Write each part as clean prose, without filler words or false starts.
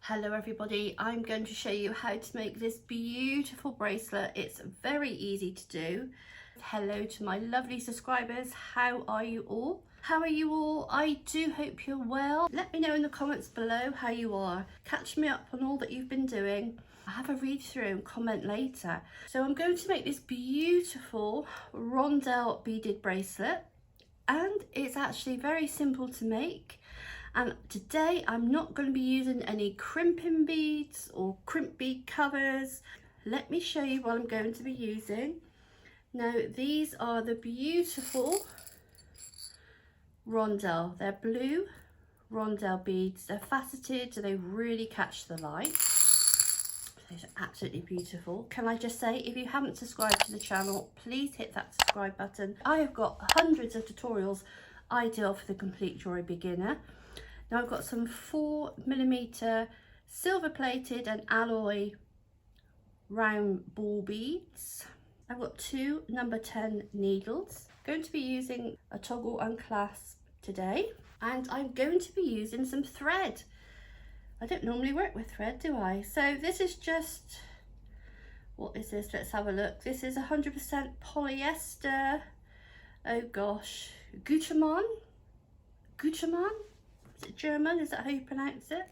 Hello everybody, I'm going to show you how to make this beautiful bracelet. It's very easy to do. Hello to my lovely subscribers, how are you all? I do hope you're well. Let me know in the comments below how you are. Catch me up on all that you've been doing. Have a read through and comment later. So I'm going to make this beautiful rondelle beaded bracelet, and it's actually very simple to make. And today I'm not going to be using any crimping beads or crimp bead covers. Let me show you what I'm going to be using. Now these are the beautiful rondelle. They're blue rondelle beads. They're faceted so they really catch the light. These are absolutely beautiful. Can I just say, if you haven't subscribed to the channel, please hit that subscribe button. I have got hundreds of tutorials ideal for the complete jewellery beginner. Now I've got some 4mm silver plated and alloy round ball beads. I've got two number 10 needles. I'm going to be using a toggle and clasp today, and I'm going to be using some thread. I don't normally work with thread, do I? So this is just, what is this? Let's have a look. This is 100% polyester. Oh gosh, Gutermann? Is it German? Is that how you pronounce it?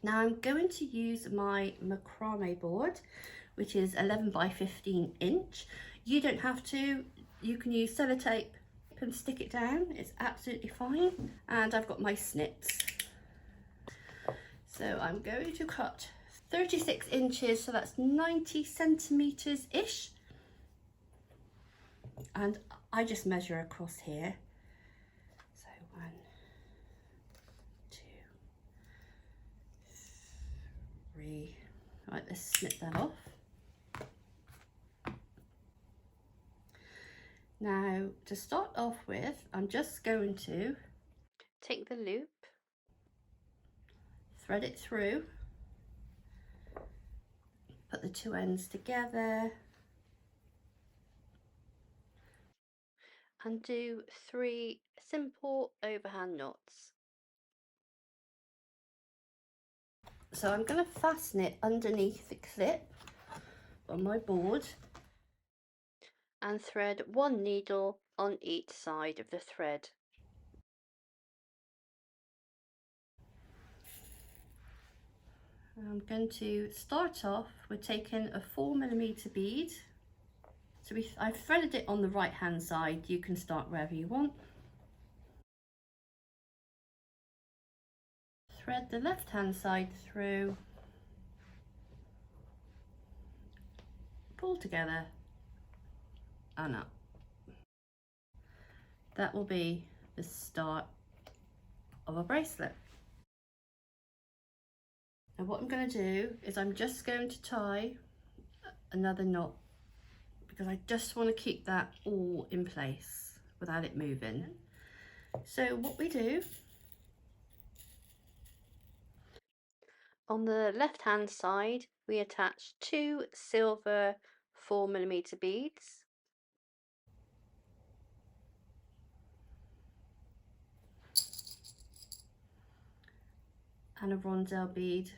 Now I'm going to use my macrame board, which is 11 by 15 inch. You don't have to. You can use sellotape and stick it down. It's absolutely fine. And I've got my snips. So I'm going to cut 36 inches, so that's 90 centimeters ish. And I just measure across here. So 1, 2, 3. Right, let's snip that off. Now, to start off with, I'm just going to take the loop, thread it through, put the two ends together, and do 3 simple overhand knots. So I'm going to fasten it underneath the clip on my board and thread 1 needle on each side of the thread. I'm going to start off with taking a 4mm bead. So I've threaded it on the right hand side. You can start wherever you want. Thread the left hand side through, pull together and up. That will be the start of a bracelet. Now what I'm going to do is I'm just going to tie another knot, because I just want to keep that all in place without it moving. So what we do, on the left hand side we attach 2 silver 4mm beads, and a rondelle bead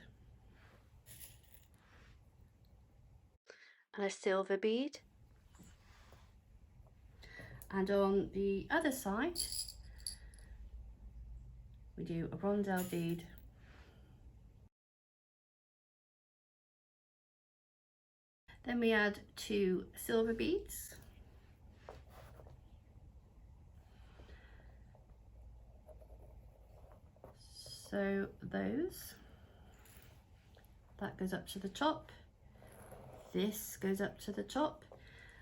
and a silver bead. And on the other side we do a rondelle bead then we add 2 silver beads, so that goes up to the top, this goes up to the top,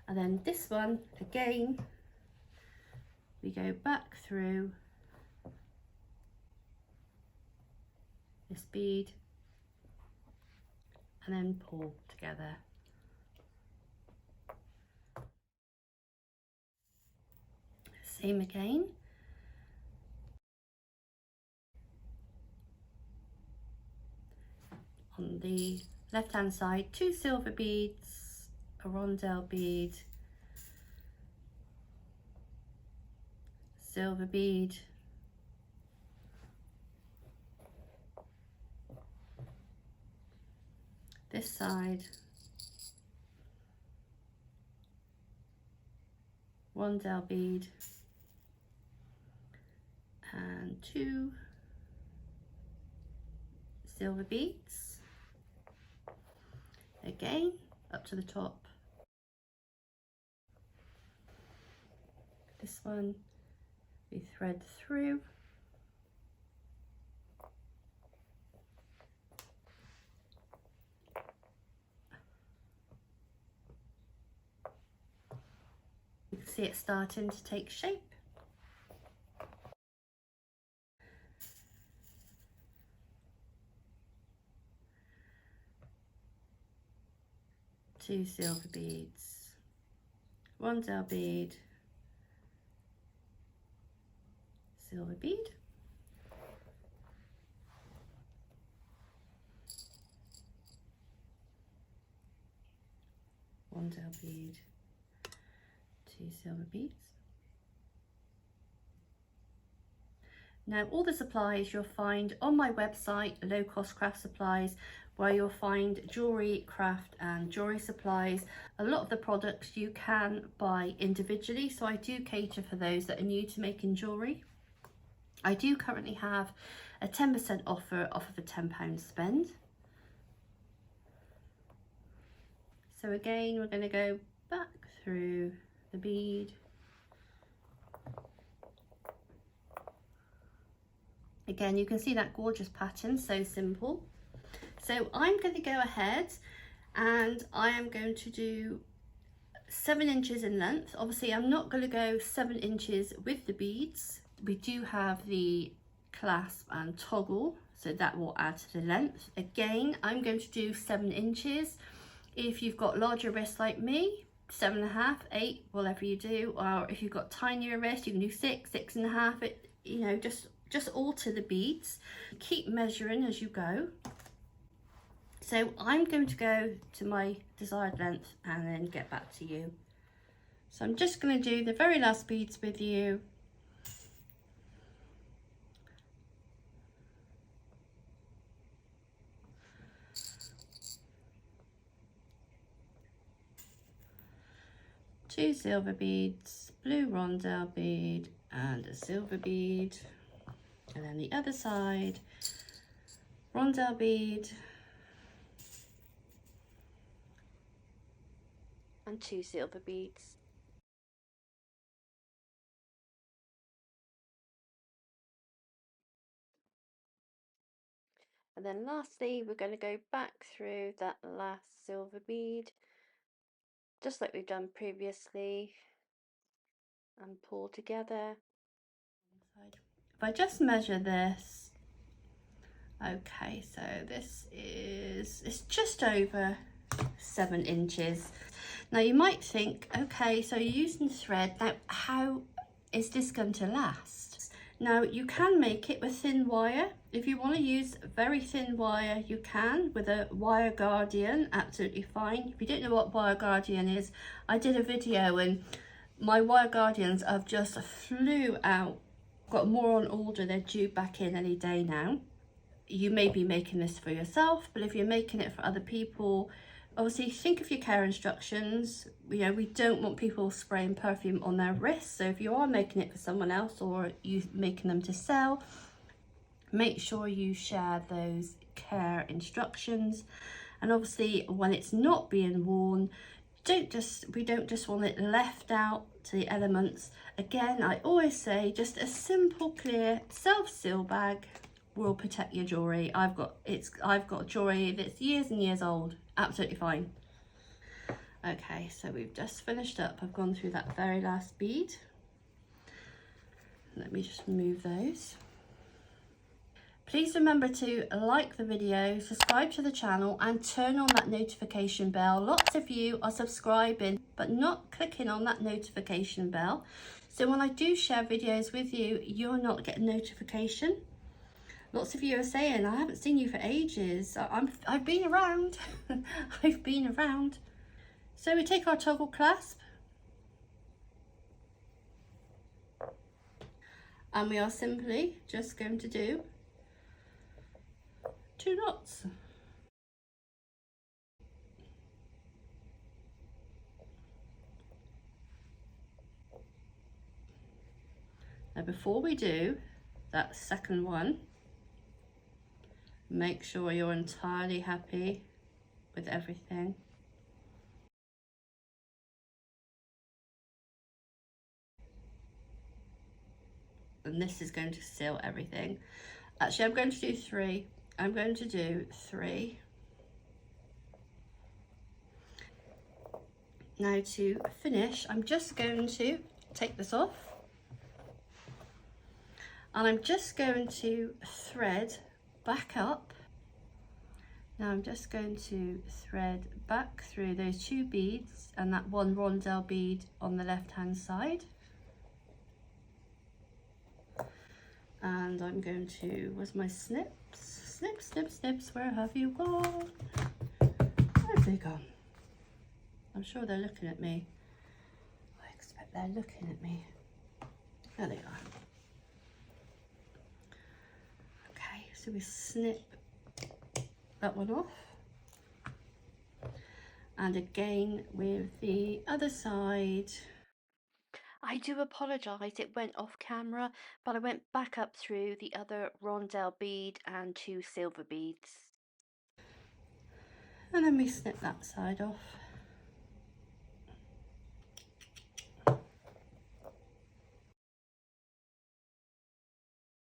and then this one again we go back through this bead and then pull together. Same again. On the left hand side, 2 silver beads, a rondelle bead, silver bead, this side, 1 dowel bead and 2 silver beads, again up to the top. This one we thread through, you can see it starting to take shape. Two silver beads, 1 dowel bead, silver bead, one dowel bead, 2 silver beads. Now all the supplies you'll find on my website, Low Cost Craft Supplies, where you'll find jewellery, craft and jewellery supplies. A lot of the products you can buy individually, so I do cater for those that are new to making jewellery. I do currently have a 10% offer off of a £10 spend. So again, we're going to go back through the bead. Again, you can see that gorgeous pattern, so simple. So I'm going to go ahead and I am going to do 7 inches in length. Obviously, I'm not going to go 7 inches with the beads. We do have the clasp and toggle, so that will add to the length. Again, I'm going to do 7 inches. If you've got larger wrists like me, 7.5, 8, whatever you do, or if you've got tinier wrists, you can do 6, 6.5. It, you know, just alter the beads. Keep measuring as you go. So I'm going to go to my desired length and then get back to you. So I'm just going to do the very last beads with you. Two silver beads, blue rondelle bead and a silver bead. And then the other side, rondelle bead and 2 silver beads. And then lastly, we're going to go back through that last silver bead, just like we've done previously, and pull together. If I just measure this, okay, so this is, it's just over 7 inches. Now you might think, okay, so you're using thread, now how is this going to last? Now you can make it with thin wire. If you want to use very thin wire, you can with a wire guardian, absolutely fine. If you don't know what wire guardian is, I did a video and my wire guardians have just flew out. Got more on order, they're due back in any day now. You may be making this for yourself, but if you're making it for other people, obviously think of your care instructions. You know, we don't want people spraying perfume on their wrists, so if you are making it for someone else or you making them to sell, make sure you share those care instructions. And obviously when it's not being worn, we don't just want it left out to the elements. Again, I always say just a simple clear self-seal bag will protect your jewellery. I've got jewellery that's years and years old, absolutely fine. Okay, so we've just finished up. I've gone through that very last bead. Let me just remove those. Please remember to like the video, subscribe to the channel and turn on that notification bell. Lots of you are subscribing but not clicking on that notification bell. So when I do share videos with you, you're not getting notification. Lots of you are saying, I haven't seen you for ages. I've been around. I've been around. So we take our toggle clasp and we are simply just going to do 2 knots. before we do that second one, make sure you're entirely happy with everything. And this is going to seal everything. Actually, I'm going to do 3. I'm going to do 3. Now to finish, I'm just going to take this off. And I'm just going to thread back up. Now I'm just going to thread back through those 2 beads and that 1 rondelle bead on the left hand side. And I'm going to, where's my snips? Snips, snips, snips, where have you gone? Where have they gone? I'm sure they're looking at me. I expect they're looking at me. There they are. Okay, so we snip that one off. And again with the other side. I do apologise, it went off camera, but I went back up through the other rondelle bead and 2 silver beads. And then we snip that side off.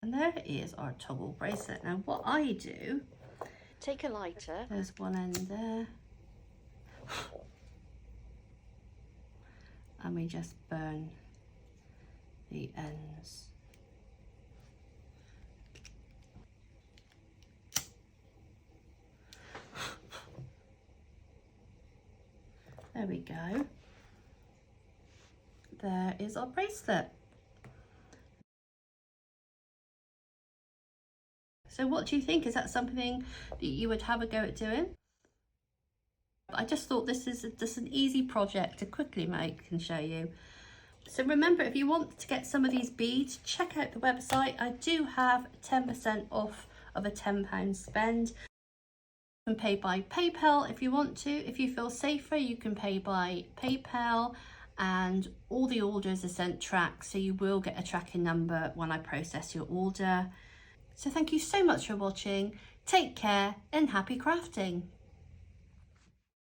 And there is our toggle bracelet. Now what I do, take a lighter, there's one end there, and we just burn the ends. There we go. There is our bracelet. So what do you think? Is that something that you would have a go at doing? I just thought this is just an easy project to quickly make and show you. So remember, if you want to get some of these beads, check out the website. I do have 10% off of a £10 spend. You can pay by PayPal if you want to. If you feel safer, you can pay by PayPal, and all the orders are sent tracked, so you will get a tracking number when I process your order. So thank you so much for watching. Take care and happy crafting.